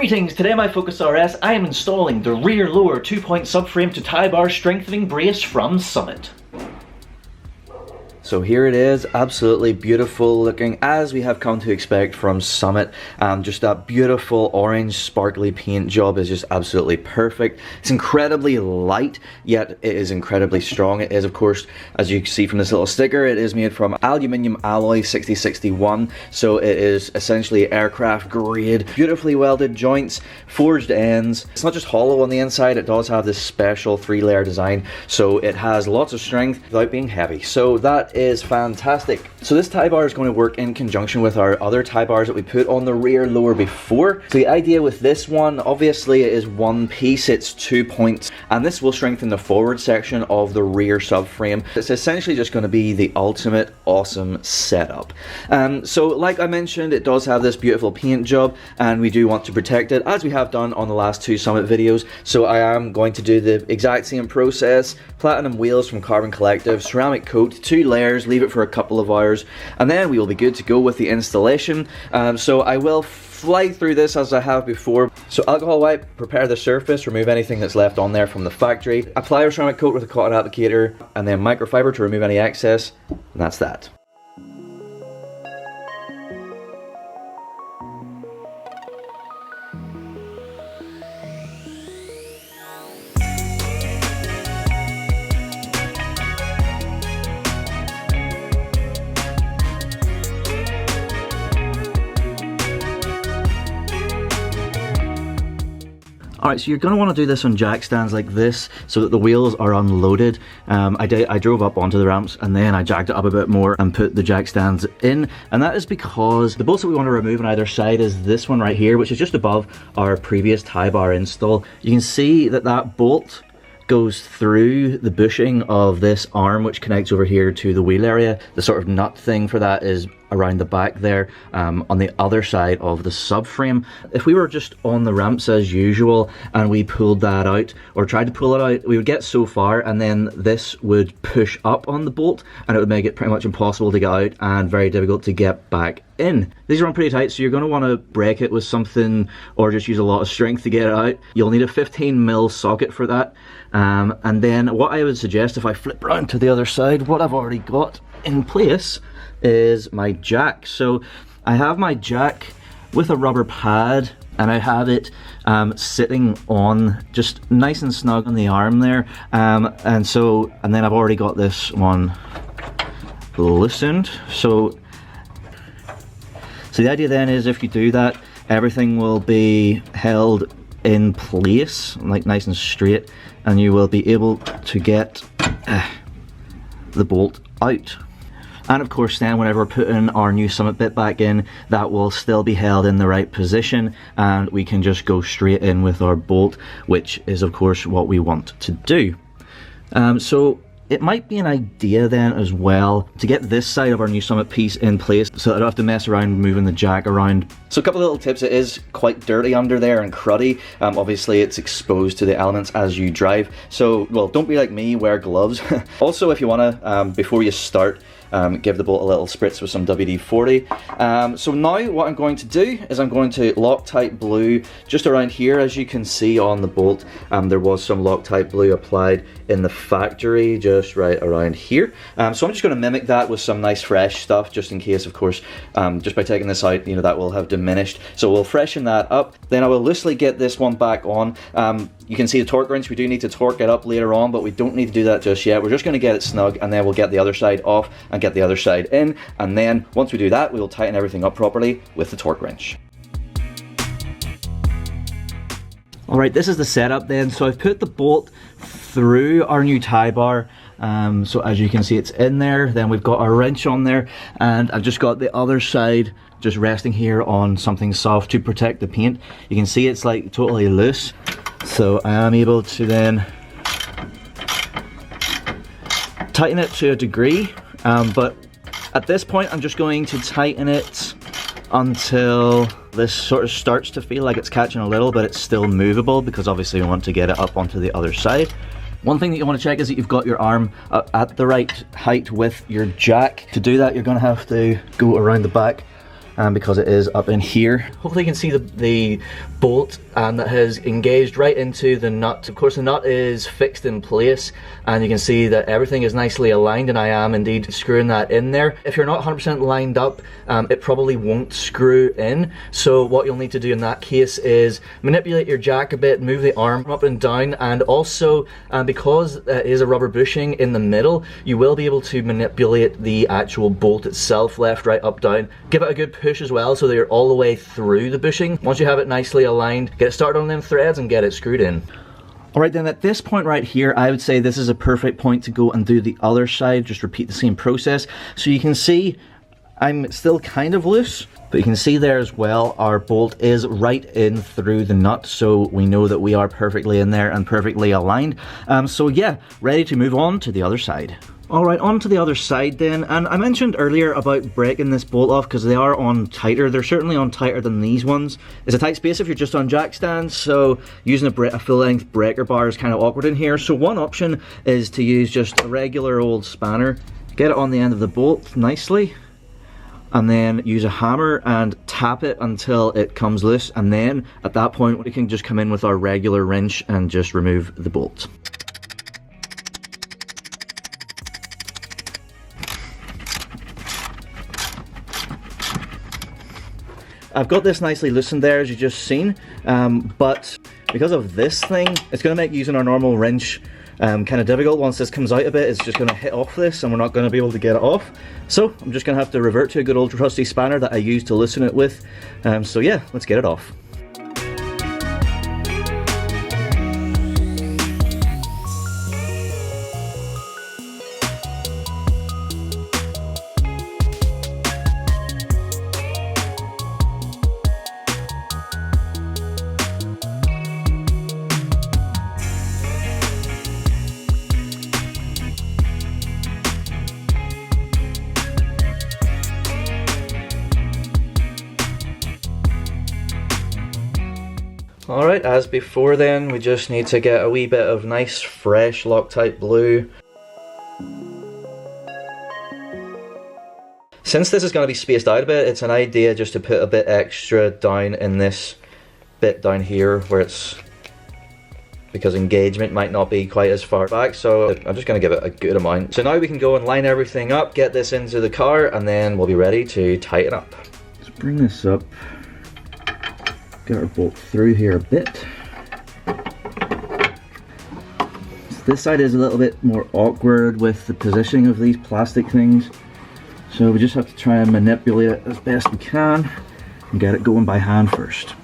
Greetings! Today on my Focus RS I am installing the rear lower 2-point subframe to tie bar strengthening brace from Summit. So here it is, absolutely beautiful looking, as we have come to expect from Summit. Just that beautiful orange sparkly paint job is just absolutely perfect. It's incredibly light, yet it is incredibly strong. It is, of course, as you can see from this little sticker, it is made from aluminium alloy 6061, so it is essentially aircraft grade, beautifully welded joints, forged ends. It's not just hollow on the inside, it does have this special 3-layer design, so it has lots of strength without being heavy. So that is fantastic. So this tie bar is going to work in conjunction with our other tie bars that we put on the rear lower before. So the idea with this one, obviously it is one piece, it's 2 points, and this will strengthen the forward section of the rear subframe. It's essentially just going to be the ultimate awesome setup. So like I mentioned, it does have this beautiful paint job, and we do want to protect it as we have done on the last 2 Summit videos. So I am going to do the exact same process. Platinum wheels from Carbon Collective, ceramic coat, 2 layers, leave it for a couple of hours, and then we will be good to go with the installation. So I will fly through this as I have before. So alcohol wipe, prepare the surface, remove anything that's left on there from the factory, apply our ceramic coat with a cotton applicator, and then microfiber to remove any excess, and that's that. Alright, so you're going to want to do this on jack stands like this so that the wheels are unloaded. I drove up onto the ramps and then I jacked it up a bit more and put the jack stands in, and that is because the bolts that we want to remove on either side is this one right here, which is just above our previous tie bar install. You can see that that bolt goes through the bushing of this arm, which connects over here to the wheel area. The sort of nut thing for that is around the back there, on the other side of the subframe. If we were just on the ramps as usual and we pulled that out or tried to pull it out, we would get so far and then this would push up on the bolt and it would make it pretty much impossible to get out and very difficult to get back in. These are on pretty tight, so you're going to want to break it with something or just use a lot of strength to get it out. You'll need a 15mm socket for that, and then what I would suggest, if I flip around to the other side, what I've already got in place is my jack. So I have my jack with a rubber pad and I have it sitting on just nice and snug on the arm there, and then I've already got this one loosened. So the idea then is if you do that, everything will be held in place, like nice and straight, and you will be able to get the bolt out. And of course then whenever we're putting our new Summit bit back in, that will still be held in the right position and we can just go straight in with our bolt, which is of course what we want to do. So it might be an idea then as well to get this side of our new Summit piece in place so that I don't have to mess around moving the jack around. So a couple of little tips. It is quite dirty under there and cruddy. Obviously it's exposed to the elements as you drive. So, well, don't be like me, wear gloves. Also, if you want to, before you start, give the bolt a little spritz with some WD-40. So now what I'm going to do is I'm going to Loctite Blue just around here. As you can see on the bolt, there was some Loctite Blue applied in the factory just right around here. So I'm just going to mimic that with some nice fresh stuff just in case, of course, just by taking this out, you know, that will have diminished. So we'll freshen that up. Then I will loosely get this one back on. You can see the torque wrench. We do need to torque it up later on, but we don't need to do that just yet. We're just going to get it snug and then we'll get the other side off and get the other side in, and then once we do that we will tighten everything up properly with the torque wrench. Alright, this is the setup then. So I've put the bolt through our new tie bar, so as you can see it's in there. Then we've got our wrench on there and I've just got the other side just resting here on something soft to protect the paint. You can see it's like totally loose, so I am able to then tighten it to a degree. But at this point I'm just going to tighten it until this sort of starts to feel like it's catching a little, but it's still movable because obviously we want to get it up onto the other side. One thing that you want to check is that you've got your arm at the right height with your jack. To do that you're going to have to go around the back because it is up in here. Hopefully you can see the bolt that has engaged right into the nut. Of course the nut is fixed in place, and you can see that everything is nicely aligned, and I am indeed screwing that in there. If you're not 100% lined up, it probably won't screw in, so what you'll need to do in that case is manipulate your jack a bit, move the arm up and down, and also because it is a rubber bushing in the middle, you will be able to manipulate the actual bolt itself, left, right, up, down. Give it a good push as well so that you're all the way through the bushing. Once you have it nicely aligned, get it started on them threads and get it screwed in. Alright then, at this point right here, I would say this is a perfect point to go and do the other side. Just repeat the same process. So you can see I'm still kind of loose, but you can see there as well, our bolt is right in through the nut, so we know that we are perfectly in there and perfectly aligned. So yeah, ready to move on to the other side. Alright, on to the other side then, and I mentioned earlier about breaking this bolt off because they are on tighter. They're certainly on tighter than these ones. It's a tight space if you're just on jack stands, so using a full-length breaker bar is kind of awkward in here. So one option is to use just a regular old spanner, get it on the end of the bolt nicely, and then use a hammer and tap it until it comes loose, and then at that point we can just come in with our regular wrench and just remove the bolt. I've got this nicely loosened there, as you just seen, but because of this thing, it's going to make using our normal wrench kind of difficult. Once this comes out a bit, it's just going to hit off this and we're not going to be able to get it off. So I'm just going to have to revert to a good old trusty spanner that I used to loosen it with. So yeah, let's get it off. Alright, as before then, we just need to get a wee bit of nice fresh Loctite blue. Since this is going to be spaced out a bit, it's an idea just to put a bit extra down in this bit down here where it's, because engagement might not be quite as far back, so I'm just going to give it a good amount. So now we can go and line everything up, get this into the car, and then we'll be ready to tighten up. Let's bring this up. Get our bolt through here a bit. This side is a little bit more awkward with the positioning of these plastic things, so we just have to try and manipulate it as best we can and get it going by hand first.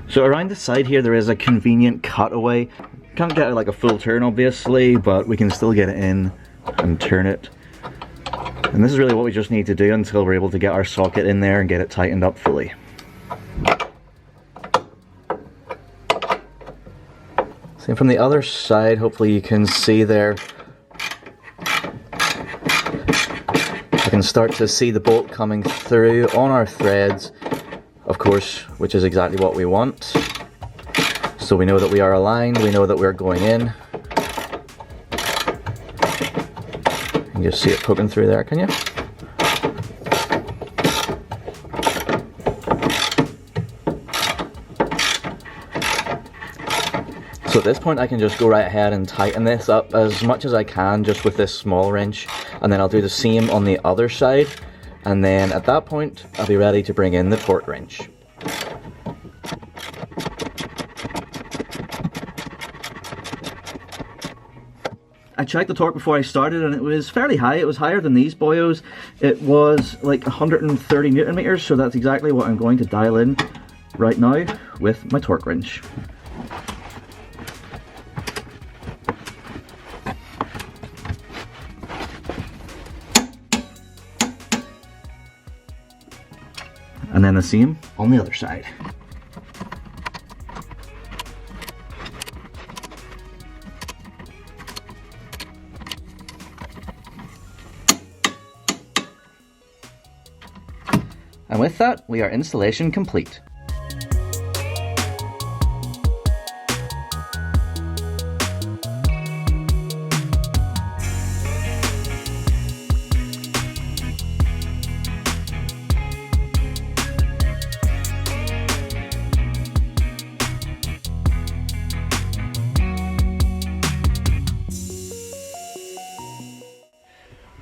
So around the side here there is a convenient cutaway. Can't get it like a full turn obviously, but we can still get it in and turn it. And this is really what we just need to do until we're able to get our socket in there and get it tightened up fully. Same from the other side, hopefully you can see there. I can start to see the bolt coming through on our threads, of course, which is exactly what we want. So we know that we are aligned, we know that we're going in. You can just see it poking through there, can you? So at this point I can just go right ahead and tighten this up as much as I can just with this small wrench, and then I'll do the same on the other side, and then at that point I'll be ready to bring in the torque wrench. I checked the torque before I started and it was fairly high. It was higher than these boyos. It was like 130 Newton meters, so that's exactly what I'm going to dial in right now with my torque wrench. And then the same on the other side. And with that, we are installation complete.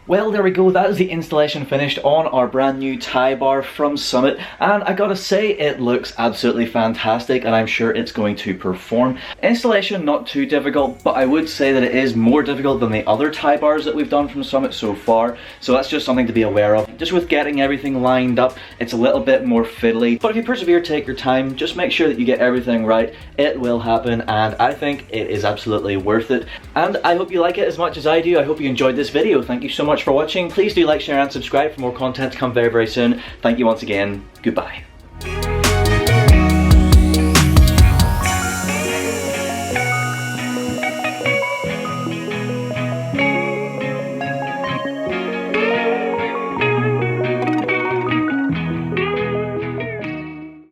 Well, there we go, that is the installation finished on our brand new tie bar from Summit, and I gotta say it looks absolutely fantastic and I'm sure it's going to perform. Installation not too difficult, but I would say that it is more difficult than the other tie bars that we've done from Summit so far, so that's just something to be aware of. Just with getting everything lined up, it's a little bit more fiddly, but if you persevere, take your time, just make sure that you get everything right, it will happen, and I think it is absolutely worth it. And I hope you like it as much as I do. I hope you enjoyed this video. Thank you so much for watching. Please do like, share and subscribe for more content to come very, very soon. Thank you once again. Goodbye.